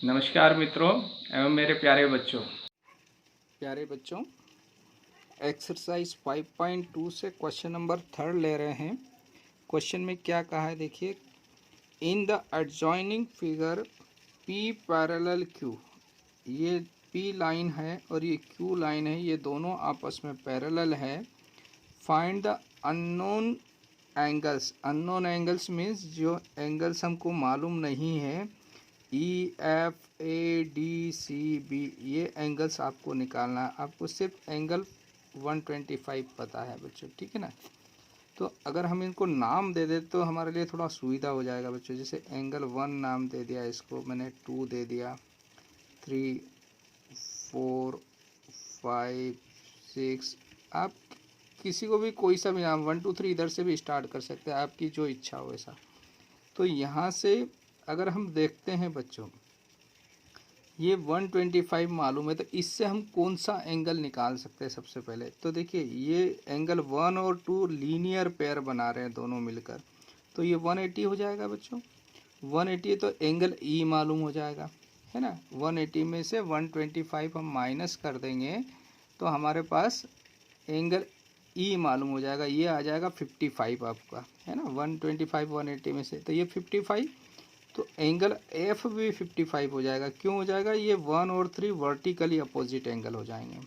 नमस्कार मित्रों एवं मेरे प्यारे बच्चों, एक्सरसाइज 5.2 से क्वेश्चन नंबर 3 ले रहे हैं। क्वेश्चन में क्या कहा है देखिए, in the adjoining figure P parallel Q, ये पी लाइन है और ये क्यू लाइन है, ये दोनों आपस में पैरेलल है। Find the unknown angles. Unknown angles means जो एंगल्स हमको मालूम नहीं है, E F A D C B, ये एंगल्स आपको निकालना है। आपको सिर्फ एंगल 125 पता है बच्चों, ठीक है ना। तो अगर हम इनको नाम दे दे तो हमारे लिए थोड़ा सुविधा हो जाएगा बच्चों। जैसे एंगल 1 नाम दे दिया, इसको मैंने 2 दे दिया, 3 4 5 6। आप किसी को भी कोई सा भी नाम 1 2 3 इधर से भी स्टार्ट कर सकते हैं, आपकी जो इच्छा हो वैसा। तो यहाँ से अगर हम देखते हैं बच्चों, ये 125 मालूम है, तो इससे हम कौन सा एंगल निकाल सकते हैं सबसे पहले। तो देखिए, ये एंगल 1 और 2 लीनियर पेयर बना रहे हैं दोनों मिलकर, तो ये 180 हो जाएगा बच्चों। 180 तो एंगल ई मालूम हो जाएगा, है ना। 180 में से 125 हम माइनस कर देंगे तो हमारे पास एंगल ई मालूम हो जाएगा, ये आ जाएगा 55 आपका, है ना। 125 180 में से तो ये 55, तो एंगल एफ भी 55 हो जाएगा। क्यों हो जाएगा, ये 1 और 3 वर्टिकली अपोजिट एंगल हो जाएंगे।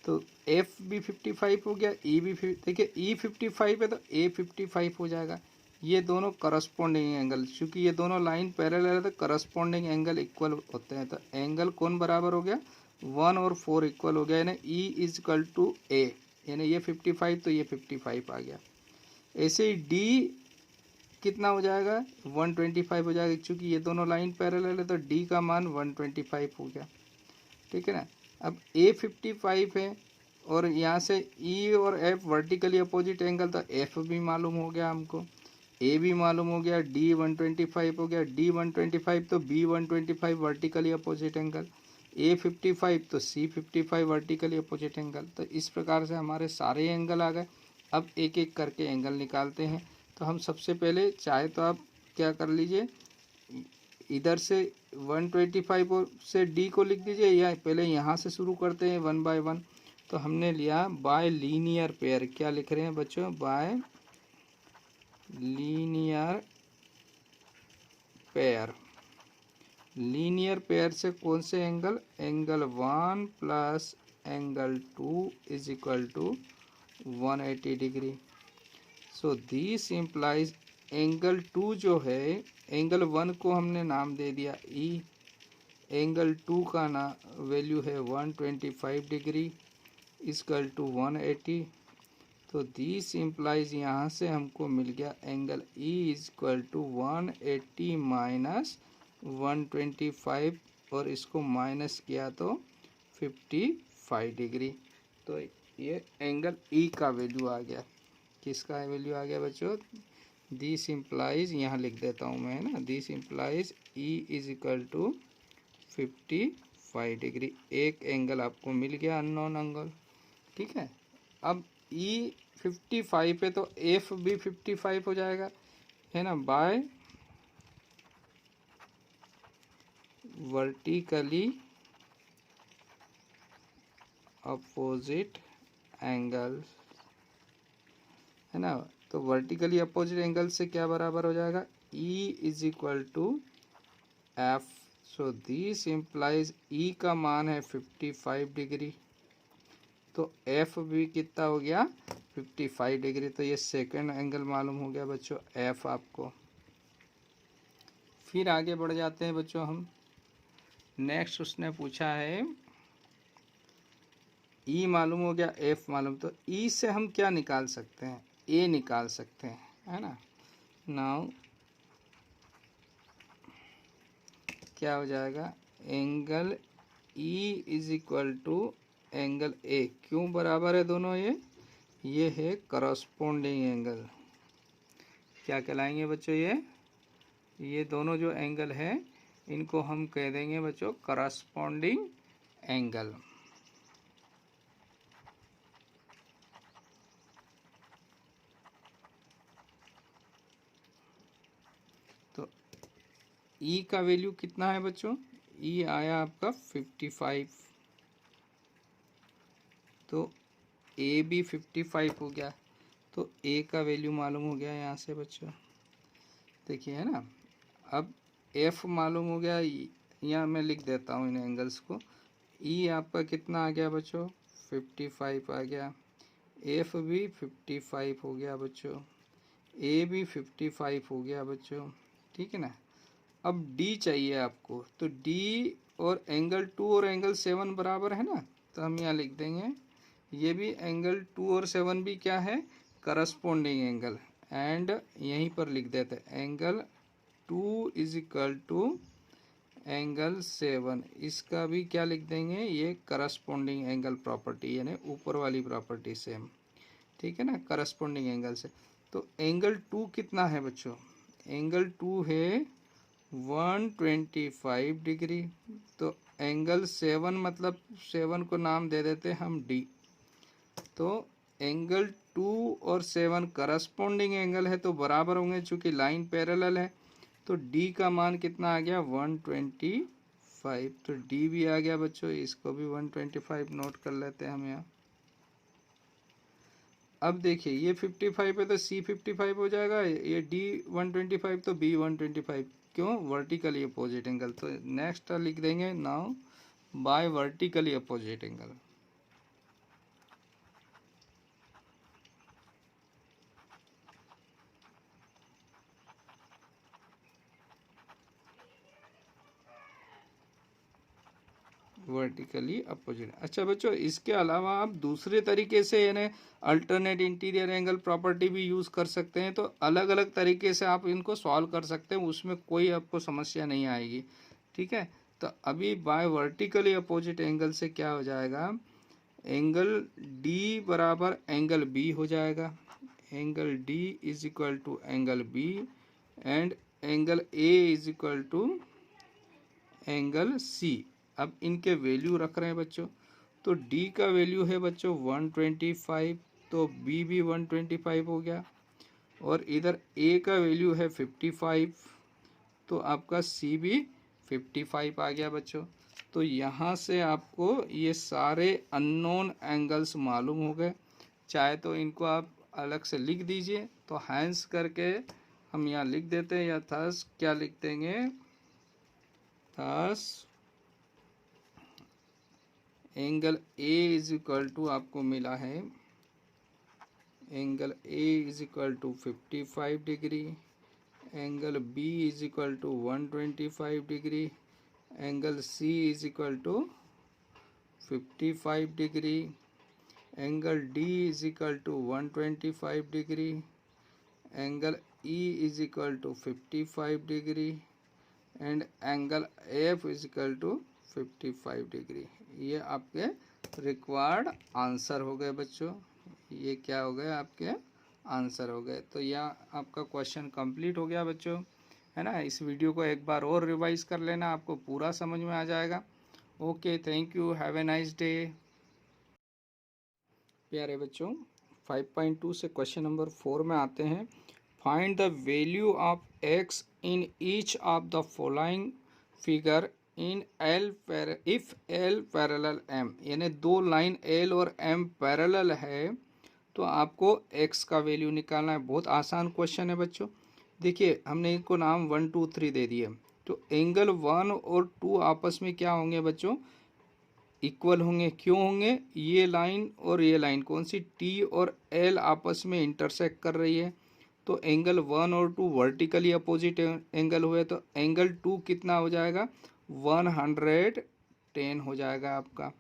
तो एफ भी 55 हो गया, ई भी देखिए ई 55 है तो ए 55 हो जाएगा। ये दोनों करस्पॉन्डिंग एंगल, चूंकि ये दोनों लाइन पैरेलल है तो करस्पॉन्डिंग एंगल इक्वल होते हैं। तो एंगल कौन बराबर हो गया, 1 और 4 इक्वल हो गया, यानी ई इज इक्वल टू ए, यानी ये 55 तो ये 55 आ गया। ऐसे ही डी कितना हो जाएगा, 125 हो जाएगा, क्योंकि ये दोनों लाइन पैरेलल है तो डी का मान 125 हो गया, ठीक है ना। अब ए 55 है और यहाँ से ई और एफ वर्टिकली अपोजिट एंगल, तो एफ भी मालूम हो गया हमको, ए भी मालूम हो गया, डी 125 हो गया, डी 125 तो बी 125 वर्टिकली अपोजिट एंगल, ए 55 तो सी 55 वर्टिकली अपोजिट एंगल। तो इस प्रकार से हमारे सारे एंगल आ गए। अब एक एक करके एंगल निकालते हैं। तो हम सबसे पहले, चाहे तो आप क्या कर लीजिए, इधर से 125 से डी को लिख दीजिए, या पहले यहाँ से शुरू करते हैं 1 बाय 1। तो हमने लिया बाय लीनियर पेयर, क्या लिख रहे हैं बच्चों, by linear pair. Linear pair से कौन से angle, angle 1 plus angle 2 is equal to 180 degree. So this implies angle 2 जो है, एंगल 1 को हमने नाम दे दिया ई, एंगल 2 का ना वैल्यू है 125 डिग्री इक्वल टू 180। तो दिस इम्प्लाइज यहाँ से हमको मिल गया angle E is equal to 180 minus 125, और इसको माइनस किया तो 55 डिग्री। तो ये एंगल ई का वैल्यू आ गया। किसका वैल्यू आ गया बच्चों, दिस इम्प्लाइज, यहाँ लिख देता हूँ मैं, है ना, this implies E is equal to 55 degree. एक एंगल आपको मिल गया, अननोन एंगल, ठीक है। अब ई 55 है तो एफ भी 55 हो जाएगा, है ना, बाय वर्टिकली अपोजिट एंगल, है ना। तो वर्टिकली अपोजिट एंगल से क्या बराबर हो जाएगा, E is equal to F. So this implies E का मान है 55 डिग्री, तो एफ भी कितना हो गया, 55 डिग्री। तो ये सेकंड एंगल मालूम हो गया बच्चों, एफ आपको। फिर आगे बढ़ जाते हैं बच्चों हम। नेक्स्ट उसने पूछा है, ई मालूम हो गया, एफ मालूम, तो ई से हम क्या निकाल सकते हैं, ए निकाल सकते हैं, है ना। नाउ क्या हो जाएगा, angle E is equal to angle A, क्यों बराबर है दोनों, ये है करस्पॉन्डिंग एंगल। क्या कहलाएंगे बच्चों, ये दोनों जो एंगल है इनको हम कह देंगे बच्चों करस्पॉन्डिंग एंगल। तो ई का वैल्यू कितना है बच्चों, ई आया आपका 55, तो ए भी 55 हो गया। तो ए का वैल्यू मालूम हो गया यहाँ से बच्चों, देखिए है ना। अब एफ मालूम हो गया, यहाँ मैं लिख देता हूँ इन एंगल्स को। ई आपका कितना आ गया बच्चों, 55 आ गया। एफ भी 55 हो गया बच्चों, ए भी 55 हो गया बच्चों, ठीक है ना। अब डी चाहिए आपको, तो डी और एंगल 2 और एंगल 7 बराबर है ना, तो हम यहाँ लिख देंगे ये भी एंगल 2 और 7 भी क्या है, करस्पॉन्डिंग एंगल। एंड यहीं पर लिख देते हैं angle 2 is equal to angle 7, इसका भी क्या लिख देंगे, ये करस्पॉन्डिंग एंगल प्रॉपर्टी, यानी ऊपर वाली प्रॉपर्टी सेम, ठीक है ना, करस्पॉन्डिंग एंगल से। तो एंगल 2 कितना है बच्चों, एंगल 2 है 125 डिग्री। तो एंगल 7 मतलब 7 को नाम दे देते हम डी। तो एंगल 2 और 7 करस्पॉन्डिंग एंगल है तो बराबर होंगे, चूंकि लाइन पैरेलल है। तो डी का मान कितना आ गया, 125। तो डी भी आ गया बच्चों, इसको भी 125 नोट कर लेते हैं हम यहाँ। अब देखिए ये 55 है तो सी 55 हो जाएगा, ये डी 125 तो बी 125, क्यों, वर्टिकली अपोजिट एंगल। तो नेक्स्ट लिख देंगे now by vertically opposite angle. Vertically opposite. अच्छा बच्चों, इसके अलावा आप दूसरे तरीके से यानी अल्टरनेट इंटीरियर एंगल प्रॉपर्टी भी यूज़ कर सकते हैं। तो अलग अलग तरीके से आप इनको सॉल्व कर सकते हैं, उसमें कोई आपको समस्या नहीं आएगी, ठीक है। तो अभी बाय वर्टिकली अपोजिट एंगल से क्या हो जाएगा, एंगल डी बराबर एंगल बी हो जाएगा। Angle D is equal to angle B and angle A is equal to angle C. अब इनके वैल्यू रख रहे हैं बच्चों, तो डी का वैल्यू है बच्चों 125, तो बी भी 125 हो गया। और इधर ए का वैल्यू है 55, तो आपका सी भी 55 आ गया बच्चों। तो यहाँ से आपको ये सारे अननोन एंगल्स मालूम हो गए। चाहे तो इनको आप अलग से लिख दीजिए, तो हैंस करके हम यहाँ लिख देते हैं, या थस क्या लिख देंगे, thus angle A is equal to आपको मिला है, angle A is equal to 55 degree, angle B is equal to 125 degree, angle C is equal to 55 degree, angle D is equal to 125 degree, angle E is equal to 55 degree and angle F is equal to 55 degree. ये आपके required answer हो गए बच्चों, ये क्या हो गए, आपके आंसर हो गए। तो यह आपका क्वेश्चन कंप्लीट हो गया बच्चों, है ना। इस वीडियो को एक बार और रिवाइज कर लेना, आपको पूरा समझ में आ जाएगा। Okay, thank you, have a nice day. प्यारे बच्चों, 5.2 से क्वेश्चन नंबर 4 में आते हैं। Find the value of x in each of the following figure in L if L parallel M, यानी दो लाइन एल और एम पैरेलल है तो आपको x का वैल्यू निकालना है। बहुत आसान क्वेश्चन है बच्चों। देखिए हमने इनको नाम 1 2 3 दे दिए, तो एंगल 1 और 2 आपस में क्या होंगे बच्चों, इक्वल होंगे। क्यों होंगे, ये लाइन और ये लाइन कौन सी, टी और एल आपस में इंटरसेक्ट कर रही है, तो एंगल 1 और 2 वर्टिकली अपोजिट एंगल हुए, तो एंगल 2 कितना हो जाएगा, 110 हो जाएगा आपका।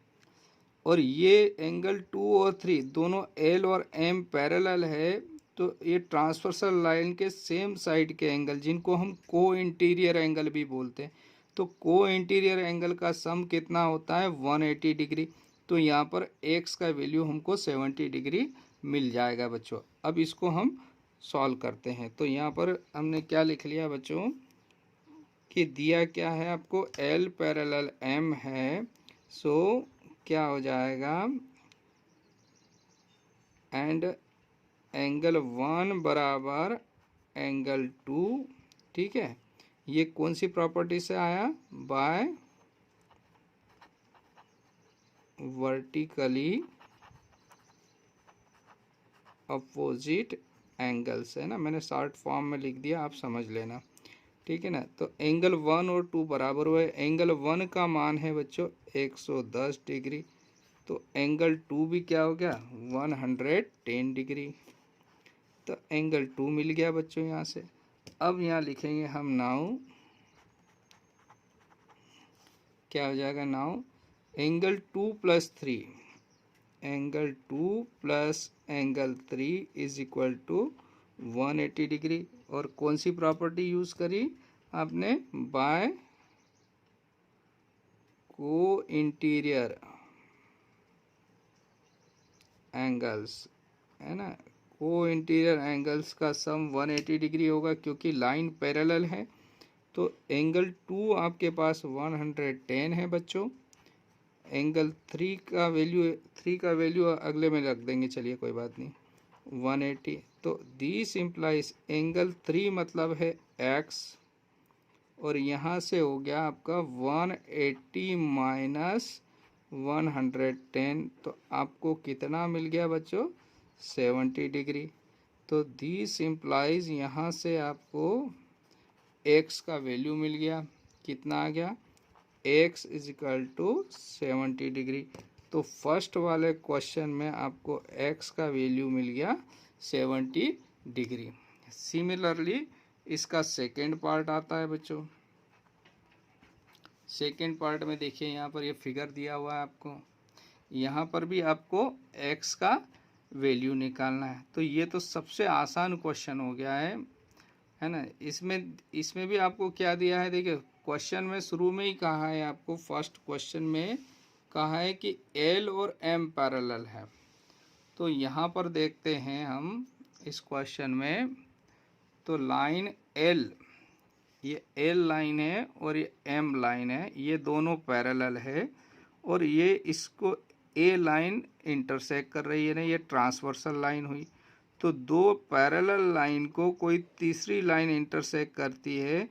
और ये एंगल 2 और 3 दोनों एल और एम पैरेलल है, तो ये ट्रांसवर्सल लाइन के सेम साइड के एंगल, जिनको हम को इंटीरियर एंगल भी बोलते हैं, तो को इंटीरियर एंगल का सम कितना होता है, 180 डिग्री। तो यहाँ पर एक्स का वैल्यू हमको 70 डिग्री मिल जाएगा बच्चों। अब इसको हम सॉल्व करते हैं। तो यहाँ पर हमने क्या लिख लिया बच्चों, कि दिया क्या है आपको, एल पैरेलल एम है, सो क्या हो जाएगा, एंड एंगल 1 बराबर एंगल 2, ठीक है। ये कौन सी प्रॉपर्टी से आया, बाय वर्टिकली अपोजिट एंगल्स, है ना, मैंने शॉर्ट फॉर्म में लिख दिया, आप समझ लेना, ठीक है ना। तो एंगल 1 और 2 बराबर हुए। एंगल 1 का मान है बच्चों 110 डिग्री, तो एंगल 2 भी क्या हो गया 110 डिग्री। तो एंगल 2 मिल गया बच्चों यहाँ से। अब यहाँ लिखेंगे हम नाउ, क्या हो जाएगा now, angle 2 plus 3, angle 2 plus angle 3 is equal to 180 degree. और कौन सी प्रॉपर्टी यूज करी आपने, बाय को इंटीरियर एंगल्स, है ना, को इंटीरियर एंगल्स का सम 180 डिग्री होगा, क्योंकि लाइन पैरेलल है। तो एंगल 2 आपके पास 110 है बच्चों। एंगल 3 का वैल्यू अगले में रख देंगे, चलिए कोई बात नहीं, 180। तो दिस इम्प्लाइज एंगल 3 मतलब है x, और यहाँ से हो गया आपका 180 माइनस 110, तो आपको कितना मिल गया बच्चों 70 डिग्री। तो दिस इम्प्लाइज यहाँ से आपको x का वैल्यू मिल गया, कितना आ गया, x is equal to 70 degree. तो फर्स्ट वाले क्वेश्चन में आपको x का वैल्यू मिल गया 70 डिग्री। सिमिलरली इसका सेकेंड पार्ट आता है बच्चों। सेकेंड पार्ट में देखिए यहाँ पर ये फिगर दिया हुआ है आपको, यहाँ पर भी आपको x का वैल्यू निकालना है। तो ये तो सबसे आसान क्वेश्चन हो गया है ना। इसमें भी आपको क्या दिया है, देखिए क्वेश्चन में शुरू में ही कहा है आपको, फर्स्ट क्वेश्चन में कहा है कि L और M पैरेलल है। तो यहाँ पर देखते हैं हम इस क्वेश्चन में, तो लाइन L, ये L लाइन है और ये M लाइन है, ये दोनों पैरेलल है, और ये इसको A लाइन इंटरसेक्ट कर रही है ना, ये ट्रांसवर्सल लाइन हुई। तो दो पैरेलल लाइन को कोई तीसरी लाइन इंटरसेक्ट करती है,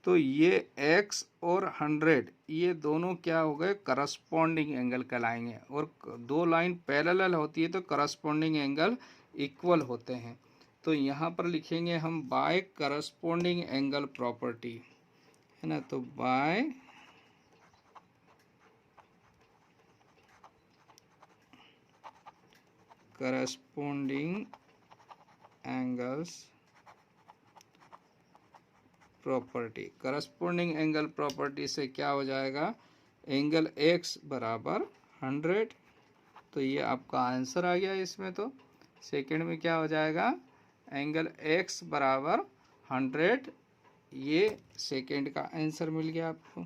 तो ये x और 100 ये दोनों क्या हो गए, करस्पॉन्डिंग एंगल कहलाएंगे। और दो लाइन पैरेलल होती है तो करस्पॉन्डिंग एंगल इक्वल होते हैं। तो यहाँ पर लिखेंगे हम बाय करस्पॉन्डिंग एंगल प्रॉपर्टी, है ना। तो by corresponding angles property, corresponding angle property से क्या हो जाएगा, एंगल x बराबर 100। तो ये आपका आंसर आ गया इसमें। तो सेकंड में क्या हो जाएगा, एंगल x बराबर 100, ये सेकंड का आंसर मिल गया आपको।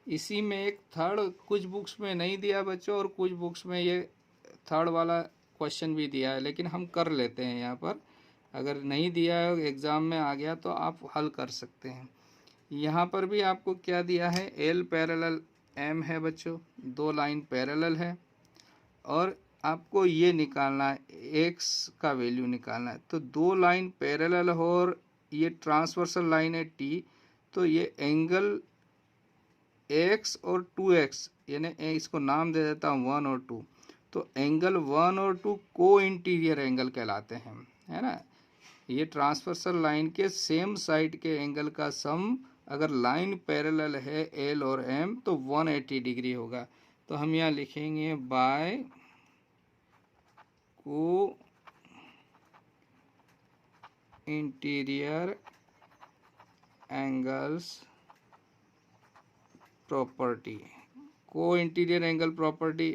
इसी में एक थर्ड कुछ बुक्स में नहीं दिया बच्चों, और कुछ बुक्स में ये थर्ड वाला क्वेश्चन भी दिया है, लेकिन हम कर लेते हैं यहाँ पर। अगर नहीं दिया है एग्ज़ाम में आ गया तो आप हल कर सकते हैं। यहाँ पर भी आपको क्या दिया है, L पैरेलल M है बच्चों, दो लाइन पैरेलल है, और आपको ये निकालना है x का वैल्यू निकालना है। तो दो लाइन पैरेलल हो और ये ट्रांसवर्सल लाइन है T, तो ये एंगल x और 2x, यानी इसको नाम दे देता हूँ 1 और 2। तो एंगल 1 और 2 को इंटीरियर एंगल कहलाते हैं, है ना। ये ट्रांसवर्सल लाइन के सेम साइड के एंगल का सम अगर लाइन पैरेलल है L और M तो 180 डिग्री होगा। तो हम यहाँ लिखेंगे by co interior angles property. Co interior angle property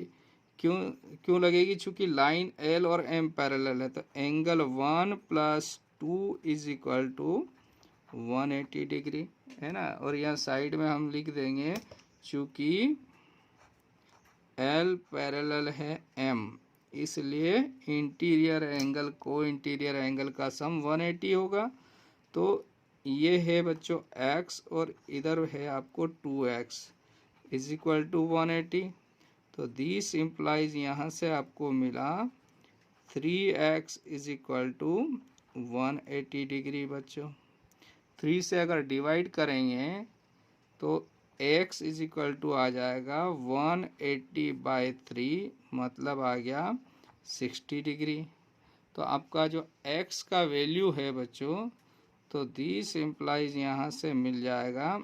क्यों लगेगी, चूंकि लाइन L और M पैरेलल है। तो angle 1 plus 2 is equal to 180 degree, है ना। और यहाँ साइड में हम लिख देंगे, चूंकि L पैरेलल है M, इसलिए इंटीरियर एंगल को इंटीरियर एंगल का सम 180 होगा। तो ये है बच्चों x, और इधर है आपको 2x इज इक्वल टू 180। तो दिस इम्प्लाइज यहाँ से आपको मिला 3x is equal to 180 degree बच्चों। 3 से अगर डिवाइड करेंगे तो x इज इक्वल टू आ जाएगा 180/3, मतलब आ गया 60 डिग्री। तो आपका जो x का वैल्यू है बच्चों, तो दिस इम्प्लाइज यहाँ से मिल जाएगा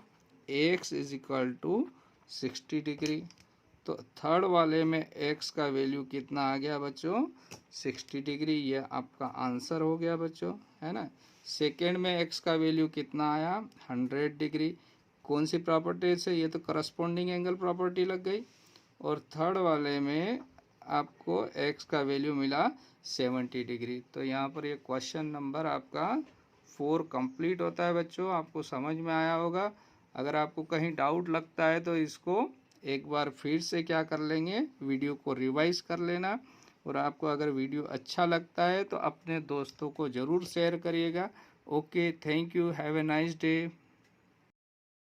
x is equal to 60 degree. तो थर्ड वाले में x का वैल्यू कितना आ गया बच्चों, 60 डिग्री। ये आपका आंसर हो गया बच्चों, है ना। सेकेंड में x का वैल्यू कितना आया, 100 डिग्री। कौन सी प्रॉपर्टी से, ये तो करस्पॉन्डिंग एंगल प्रॉपर्टी लग गई। और थर्ड वाले में आपको x का वैल्यू मिला 70 डिग्री। तो यहाँ पर ये क्वेश्चन नंबर आपका 4 कंप्लीट होता है बच्चों। आपको समझ में आया होगा। अगर आपको कहीं डाउट लगता है तो इसको एक बार फिर से क्या कर लेंगे, वीडियो को रिवाइज कर लेना। और आपको अगर वीडियो अच्छा लगता है तो अपने दोस्तों को ज़रूर शेयर करिएगा। Okay, thank you, have a nice day.